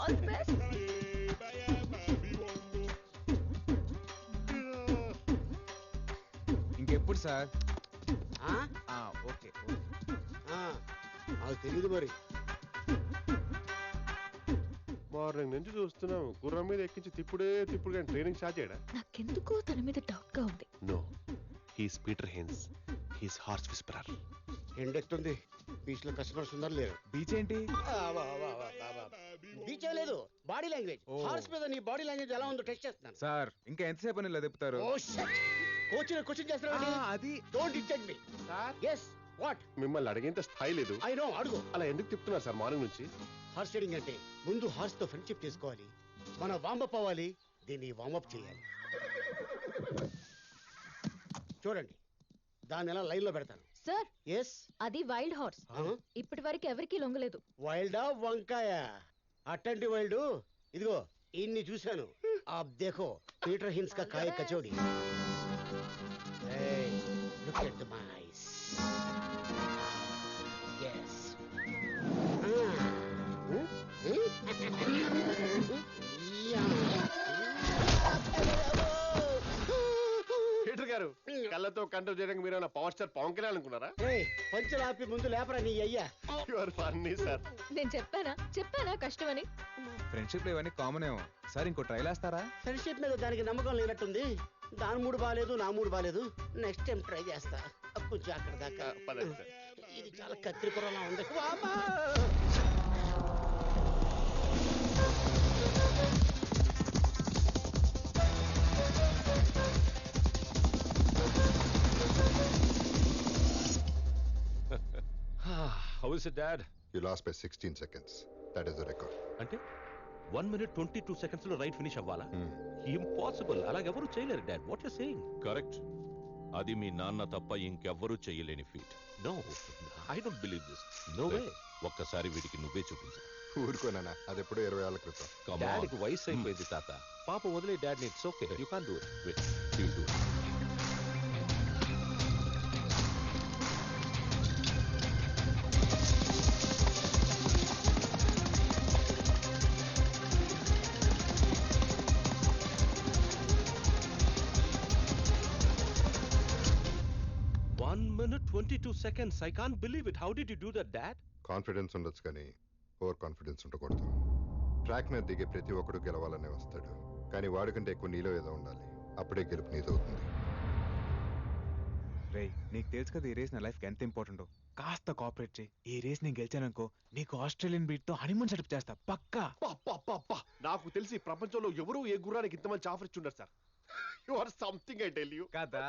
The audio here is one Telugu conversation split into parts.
All the best. ఇంకెప్పుడు సార్? ఓకే, నాకు తెలియదు మరి. మార్నింగ్ నుంచి చూస్తున్నాం, గుర్రం మీద ఎక్కించి తిప్పుడు కానీ ట్రైనింగ్ స్టార్ట్ చేయడా? నాకెందుకో తన మీద డౌట్ గా ఉంది. No, he's Peter Haynes, he's horse whisperer. ఎండెక్తుంది. బీచ్ లో కస్టమర్స్ ఉన్నారు లేరు? బీచ్ ఏంటి? బీచ్ లేదు, బాడీ లాంగ్వేజ్. హార్స్ మీద నీ బాడీ లాంగ్వేజ్ ఎలా ఉందో టెస్ట్ చేస్తున్నాను. సార్ ఇంకా ఎంతసేపు అని ఇలా తిప్పుతారు? కోచ్ క్వశ్చన్ చేస్తున్నావు. అది don't disturb me. yes what? మిమ్మల్ని అడిగేంత స్థాయి లేదు. I know, అడుగు. అలా ఎందుకు తిప్పుతున్నారు సార్ మార్నింగ్ నుంచి? హార్స్ రైడింగ్ అంటే ముందు హార్స్ తో ఫ్రెండ్షిప్ చేసుకోవాలి, మన వార్మప్ అవ్వాలి, దీన్ని వార్మప్ చేయాలి. చూడండి, దాన్ని ఎలా లైన్ లో పెడతాను. సార్, ఎస్, అది వైల్డ్ హార్స్. ఇప్పటి వరకు ఎవరికి లొంగలేదు. వైల్డా వంకాయ? అట్టంటి వైల్డ్ ఇదిగో ఇన్ని చూశాను. ఆప్ దేఖో, పీటర్ హిన్స్ కా కాయ కచోడి. Look at the mice. yes Peter గారు, కళ్ళతో కంట్రోల్ చేయడానికి మీరు పవర్ స్టార్ పవన్ కళ్యాణ్ అనుకున్నారా? పంచులు ఆపి ముందు లేపరా నీ అయ్యా. You are funny sir. నేను చెప్పానా కష్టమని. ఫ్రెండ్షిప్ లో ఇవన్నీ కామన్ ఏమో సార్. ఇంకో ట్రైల్ వేస్తారా? ఫ్రెండ్షిప్ మీద దానికి నమ్మకం లేనట్టుంది. దాని మూడు బాగాలేదు, నా మూడు బాగాలేదు. నెక్స్ట్ టైం ట్రై చేస్తా. కొంచెం అక్కడ దాకా పదండి సార్. ఇది చాలా కత్తిరిపురలా ఉంది. How is it, Dad? You lost by 16 seconds. That is the record. అంటే 1 minute 22 seconds లో రైట్ ఫినిష్ అవ్వాలా? ఇంపాసిబుల్. అలాగెవరూ చేయలేరు dad. What you saying? Correct. అది మీ నాన్న తప్ప ఇంకెవ్వరూ చేయలేని feat. No, I don't believe this. No way. ఒక్కసారి వీడికి నువ్వే చూపించు. ఊరుకోనా, అది ఎప్పుడో 20 ఏళ్ల క్రితం. డాడీకి వయసు అయిపోయింది తాత. పాప వదిలే dad. It's okay. You can't do it. Wait, you do it. One minute 22 seconds. I can't believe it. How did you do that, Dad? Confidence ఉండొచ్చు కానీ ఓవర్ కాన్ఫిడెన్స్ ఉండకూడదు. ట్రాక్ మీద దిగే ప్రతి ఒక్కడు గెలవాలనే వస్తాడు, కానీ వాడికంటే ఎక్కువ నీలో ఏదో ఉండాలి. అప్పుడే గెలుపు నీదవుతుంది. రే, నీకు తెలుసు కదా ఈ రేస్ నా లైఫ్ ఎంత ఇంపార్టెంట్. కాస్త కోఆపరేట్ చేయి. ఈ రేస్ నేను గెలిచాననుకో, నీకు ఆస్ట్రేలియన్ బీట్ తో హనీమూన్ సెటప్ చేస్తా పక్కా. నాకు తెలిసి ప్రపంచంలో ఎవరు ఏ గుర్రానికి ఇంత మంచి ఆఫర్ ఇచ్చుంటారు sir. You are something, I tell you. కదా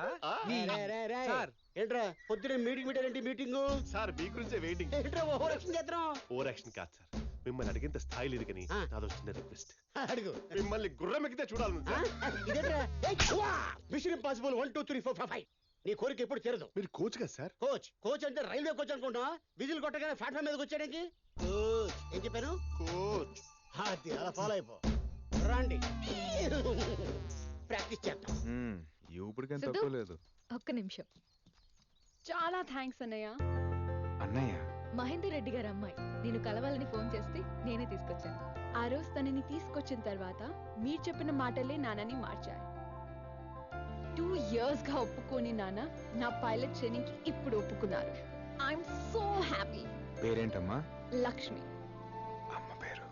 సార్, ఏంట్రా పొద్దునే మీటింగ్ పెట్టారంటే మీటింగ్? సార్ మీ గురించే వెయిటింగ్. ఏంట్రా ఓవర్ యాక్షన్ చేద్దాం? ఓవర్ యాక్షన్ కాదు సార్, మిమ్మల్ని అడిగేంత స్థాయి లేదు కానీ నాదో చిన్న రిక్వెస్ట్. అడుగు. మిమ్మల్ని గుర్రం ఎక్కితే చూడాలి సార్. ఇదేంట్రా? Mission impossible 1 2 3 4 5. నీ కోరిక ఎప్పుడు తీరదు. మీరు కోచ్ కదా సార్? కోచ్ అంటే రైల్వే కోచ్ అనుకుంటా. విజిల్ కొట్టగానే ప్లాట్ఫామ్ మీదకి వచ్చాడానికి ఏం చెప్పాను? కోచ్. అది అలా ఫాలో అయిపో. రండి, ప్రాక్టీస్ చేద్దాం. ఇప్పటికేం తక్కువ లేదు. ఒక్క నిమిషం. చాలా థ్యాంక్స్ అన్నయ్య. అన్నయ్య? మహేందర్ రెడ్డి గారి అమ్మాయి నేను కలవాలని ఫోన్ చేస్తే నేనే తీసుకొచ్చాను. ఆ రోజు తనని తీసుకొచ్చిన తర్వాత మీరు చెప్పిన మాటలే నాన్నని మార్చాయి. 2 years గా ఒప్పుకోని నాన్న నా పైలట్ ట్రైనింగ్ కి ఇప్పుడు ఒప్పుకున్నారు. I'm so happy. పేరేంటమ్మా? లక్ష్మి. అమ్మ పేరు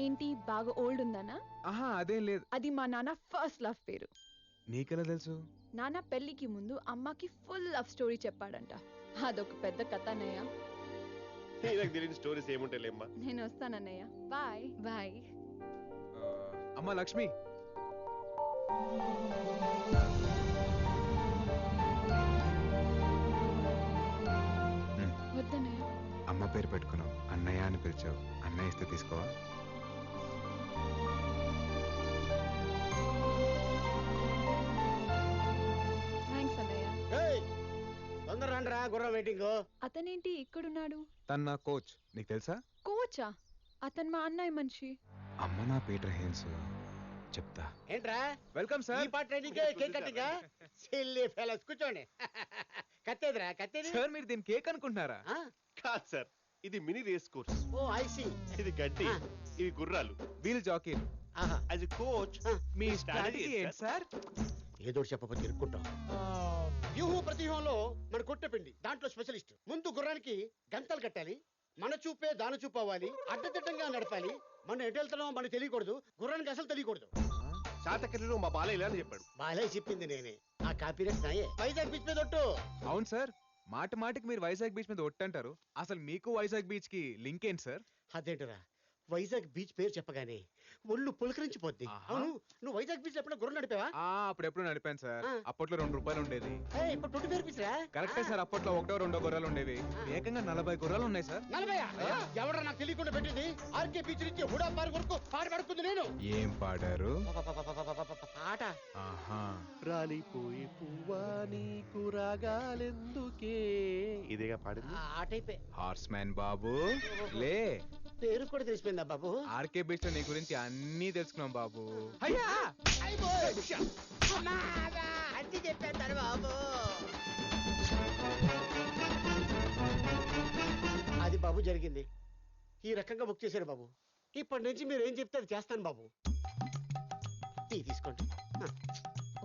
ఏంటి, బాగా ఓల్డ్ ఉందనా? ఆహా, అదేం లేదు. అది మా నాన్న ఫస్ట్ లవ్ పేరు. నీకెలా తెలుసు? నాన్న పెళ్లికి ముందు అమ్మకి ఫుల్ లవ్ స్టోరీ చెప్పాడంట. అదొక పెద్ద కథ అన్నయ్య. నాకు తెలియని స్టోరీస్ ఏముంటాయిలేమ్మా. నేను వస్తానన్నయ్య. Bye bye. అమ్మా లక్ష్మి. వద్దన్నయ్య. అమ్మ పేరు పెట్టుకున్నావు, అన్నయ్య అని పిలిచావు. అన్నయ్య ఇస్తే తీసుకోవా? థ్యాంక్స్ అన్నయ్య. తొందర రండి రా, గుర్రం వెయిటింగ్. అతనేంటి ఇక్కడున్నాడు? తను నా కోచ్, నీకు తెలుసా? కోచా? అతను మా అన్నయ్య మనిషి. అమ్మ నా పీటర్ హెయిన్స్. చెప్తా. ఏంట్రా? Welcome sir. ఈ part training cake cutting. Silly fellows, కూర్చోండి. కత్తేదిరా, కత్తేది. సార్ మీరు దీని కేక్ అనుకుంటున్నారా? కాదు సార్, ఇది mini race course, oh I see. ఇది గడ్డి, ఇవి గుర్రాలు. Wheel jockey. ఆహా, యాజ్ ఎ కోచ్ మీ strategy స్ట్రాటజీ ఏంటి ఏంటి సార్? ఏదో చెప్పకపోతే ఇరుక్కుంటాం. వ్యూహం ప్రతివ్యూహంలో మన కొట్టపిండి, దాంట్లో స్పెషలిస్ట్. ముందు గుర్రానికి గంతలు కట్టాలి, మన చూపే దాని చూపు అవ్వాలి, అడ్డదిడ్డంగా నడపాలి. మనం ఎటు వెళ్తున్నామో మనకు తెలియకూడదు, గుర్రానికి అసలు తెలియకూడదు. శాతకర్ణిలో మా బాలయ్య ఇలా అని చెప్పాడు. బాలే చెప్పింది నేనే, ఆ కాపీరేట్ నాయే. వైజాగ్ బీచ్ మీద ఒట్టు. అవును సార్, మాటికి మీరు వైజాగ్ బీచ్ మీద ఒట్టంటారు. అసలు మీకు వైజాగ్ బీచ్ కి లింక్ ఏంటి సార్? అదేంటరా, వైజాగ్ బీచ్ పేరు చెప్పగానే ఒళ్ళు పులకరించిపోద్ది. ఆహా. అవును, నువ్వు వైజాగ్ బీచ్ ఎప్పుడో గుర్రం నడిపావా? అప్పుడెప్పుడు నడిపాను సార్. ఆ. అప్పట్లో ₹2 ఉండేది. ఇప్పుడు 20 రూపీస్ రా. కరెక్టే సార్, అప్పట్లో 1-2 గుర్రాలు ఉండేవి. ఏకంగా 40 గుర్రాలు ఉన్నాయి సార్. 40? ఎవడో నాకు తెలియకుండా పెట్టింది. ఆర్కే బీచ్ నుంచి హుడా పార్క్ వరకు పాట పడుకుంది నేను. ఏం పాడారు? పాట ఆహా, రాలిపోయి పువ్వా నీకు రాగాలెందుకే, ఇదేగా పాడింది. ఆటైపోయి హార్స్ మ్యాన్ బాబు లే. పేరు కూడా తెలిసిపోయిందా బాబు? ఆర్కే బీచ్ లో నీ గురించి అన్నీ తెలుసుకున్నాం బాబు. అన్ని చెప్పేస్తారు బాబు. అది బాబు జరిగింది. ఈ రకంగా బుక్ చేశారు బాబు. ఇప్పటి నుంచి మీరు ఏం చెప్తే అది చేస్తాను బాబు. తీసుకోండి.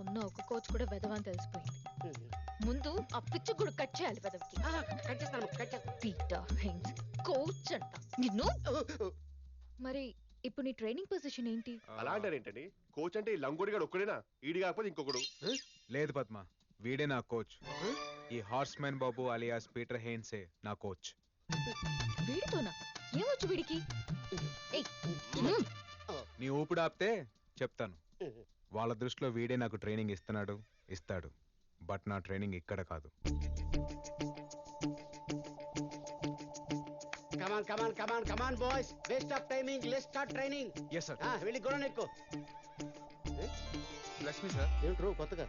ఉన్న ఒక కోచ్ కూడా వెదవని తెలిసిపోయింది. ముందు ఆ పిచ్చి కూడా కట్ చేయాలి వెదవికి. కట్ చేస్తాను, కట్ చేస్తాను. పీటర్ హెయిన్స్ కోచ్ అంట నిన్ను. మరి ఇప్పుడు నీ ట్రైనింగ్ పొజిషన్ ఏంటి? అలా అంటారు ఏంటండి? కోచ్ అంటే ఈ లంగోడిగాడు ఒక్కడేనా? ఈడి కాకపోతే ఇంకొకడు. లేదు పద్మ, వీడే నా కోచ్. ఈ హార్స్ మ్యాన్ బాబు అలియాస్ పీటర్ హెయిన్సే నా కోచ్. వీడితోనా? ఏమొచ్చు వీడికి? ఏయ్, నీ ఊపిడి ఆపితే చెప్తాను. వాళ్ళ దృష్టిలో వీడే నాకు ట్రైనింగ్ ఇస్తాడు. బట్ నా ట్రైనింగ్ ఇక్కడ కాదు. Come on, boys. Waste of timing. Let's start training. Yes sir. వెళ్ళి గుర్రం ఎక్కు. Bless me sir. ఏంట్రో కొత్తగా?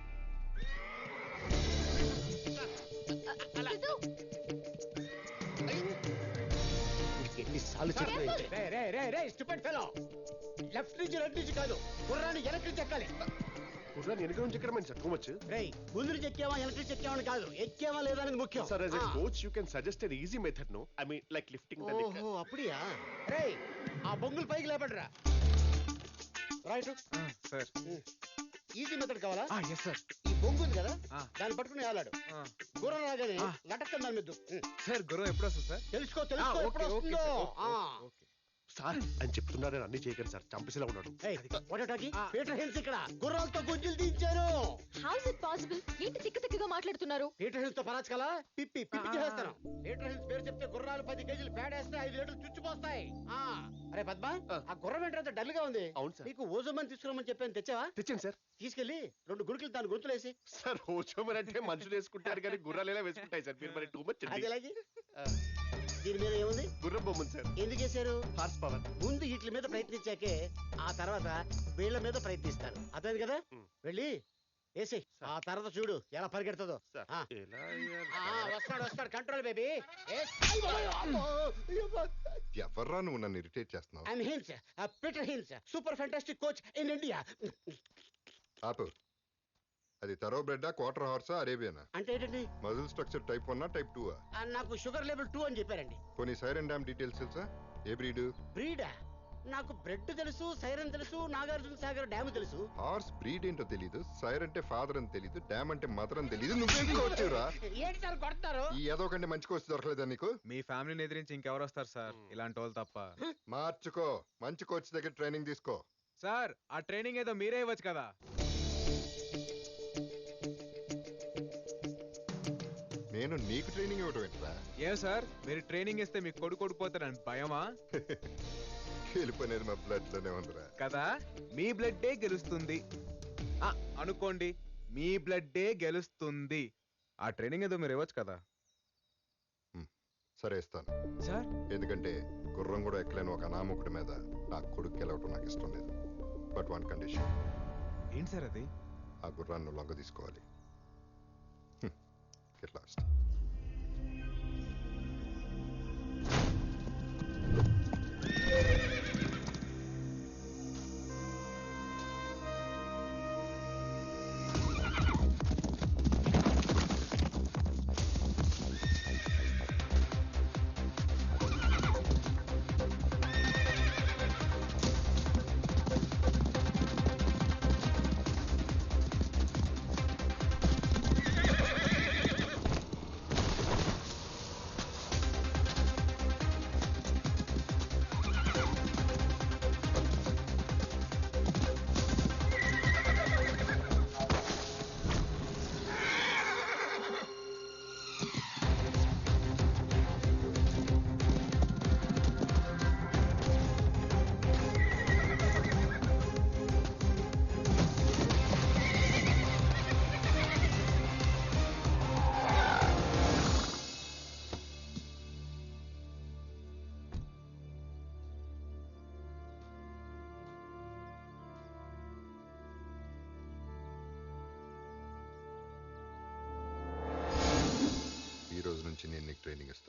సిద్ధు, ఎన్నిసార్లు లెఫ్ట్ నుంచి రైట్ నుంచి కాదు, గుర్రాన్ని వెనక్కి నుంచి ఎక్కాలి. కుర్రాన్ని వెనక నుంచి ఎక్కడమని సార్ టూ మచ్. రేయ్, ముందు నుంచి ఎక్కావా వెనక్కి నుంచి ఎక్కావా అని కాదు, ఎక్కావా లేదా అనేది ముఖ్యం. Sir as a coach you can suggest an easy method, no? I mean like lifting the leg. ఓహో, అప్పుడియా? రేయ్, ఆ బొంగులు పైకి లేపడరా. Right sir. ఈజీ మెథడ్ కావాలా? Yes sir. ఈ బొంగు ఉంది కదా, ఆ. దాన్ని పట్టుకుని వేలాడు. గుర్రం రాగానే లటక్కని దాని మీద సార్ గుర్రం ఎప్పుడు వస్తుంది సార్? తెలుసుకో ఎప్పుడు వస్తుందో. సార్ అని చెప్తున్నారని అన్ని చేయకండి సార్, చంపేసేలా ఉన్నాడు. పీటర్ హెన్స్ ఇక్కడ గుర్రాలతో గుంజులు దించారు. How is it possible? ఏంటి తిక్కగా మాట్లాడుతున్నారు? పీటర్ హిల్స్ తో పరాచకలా పిప్పి చేస్తాను. పీటర్ హిల్స్ పేరు చెప్తే గుర్రాలు 10 కేజీలు పేడేస్తే 5 లీటర్లు చుచ్చిపోస్తాయి. అరే పద్మ, ఆ గుర్రం ఏంటంటే డల్ గా ఉంది. అవును సార్. నీకు ఓజోమని తీసుకురామని చెప్పాను, తెచ్చావా? తెచ్చాను సార్. తీసుకెళ్లి 2 గుడికలు దాని గుర్తులేసి. సార్ ఓచోమని అంటే మనుషులు వేసుకుంటారు కానీ గుర్రాలు ఎలా వేసుకుంటాయి సార్? మీరు మరి టూ మచ్. అది ఎలాగే? దీని మీద ఏముంది? గుర్రం బొమ్మను సార్. ఎందుకు చేశారు? Horse power. ముందు వీటి మీద ప్రయత్నించాకే ఆ తర్వాత వీళ్ళ మీద ప్రయత్నిస్తారు. అర్థమైంది కదా? వెళ్ళి వేసి ఆ తర్వాత చూడు ఎలా పరిగెడుతుందో. వస్తాడు కంట్రోల్ బేబీ. ఎవర్రా నువ్వు నన్ను ఇరిటేట్ చేస్తున్నావు? I'm Hinds, Peter Hinds, super fantastic coach in India. ఆపు. అది తరో బ్రెడ్డా, క్వార్టర్ హార్సా, అరేబియనా? అంటే ఏంటండి? Muscle structure type 1 type 2? నాకు షుగర్ లెవెల్ 2 అని చెప్పారండి. కొన్ని సైరన్ డ్యామ్ డీటెయిల్స్ తెలుసా? ఏ బ్రీడ్? బ్రీడా? నాకు బ్రెడ్ తెలుసు, సైరన్ తెలుసు, నాగార్జున సాగర్ డ్యామ్ తెలుసు. హార్స్ బ్రీడ్ ఏంటో తెలీదు, సైర్ అంటే ఫాదర్ అని తెలీదు, డ్యామ్ అంటే మదర్ అని తెలీదు. నువ్వేం కోచ్చురా? ఏంటి సార్ కొడతారు? ఈ ఏదో కంటే మంచి కోచ్ దొరకలేదా నీకు? మీ ఫ్యామిలీని ఎదిరించి ఇంకెవరు వస్తారు సార్, ఇలాంటి వాళ్ళు తప్ప. మార్చుకో, మంచి కోచ్ దగ్గర ట్రైనింగ్ తీసుకో. సార్ ఆ ట్రైనింగ్ ఏదో మీరే ఇవ్వచ్చు కదా. నేను నీకు ట్రైనింగ్ ఇవ్వడం ఏంట్రా? ఏ సార్, మీరు ట్రైనింగ్ ఇస్తే మీకు కొడుకోడిపోతారని భయమా? వెళ్ళిపోయినది మా బ్లడ్ లోనే ఉందిరా. కదా, మీ బ్లడ్డే గెలుస్తుంది అనుకోండి, మీ బ్లడ్డే గెలుస్తుంది. ఆ ట్రైనింగ్ ఏదో మీరు ఇవ్వచ్చు కదా. సరే ఇస్తాను సార్. ఎందుకంటే గుర్రం కూడా ఎక్కలేని ఒక అనామకుడి మీద నా కొడుకు గెలవటం నాకు ఇష్టం లేదు. But 1 condition. ఏంటి సార్ అది? ఆ గుర్రాన్ని లొంగ తీసుకోవాలి. Get lost. నుంచి నేను నీకు ట్రైనింగ్ ఇస్తాను.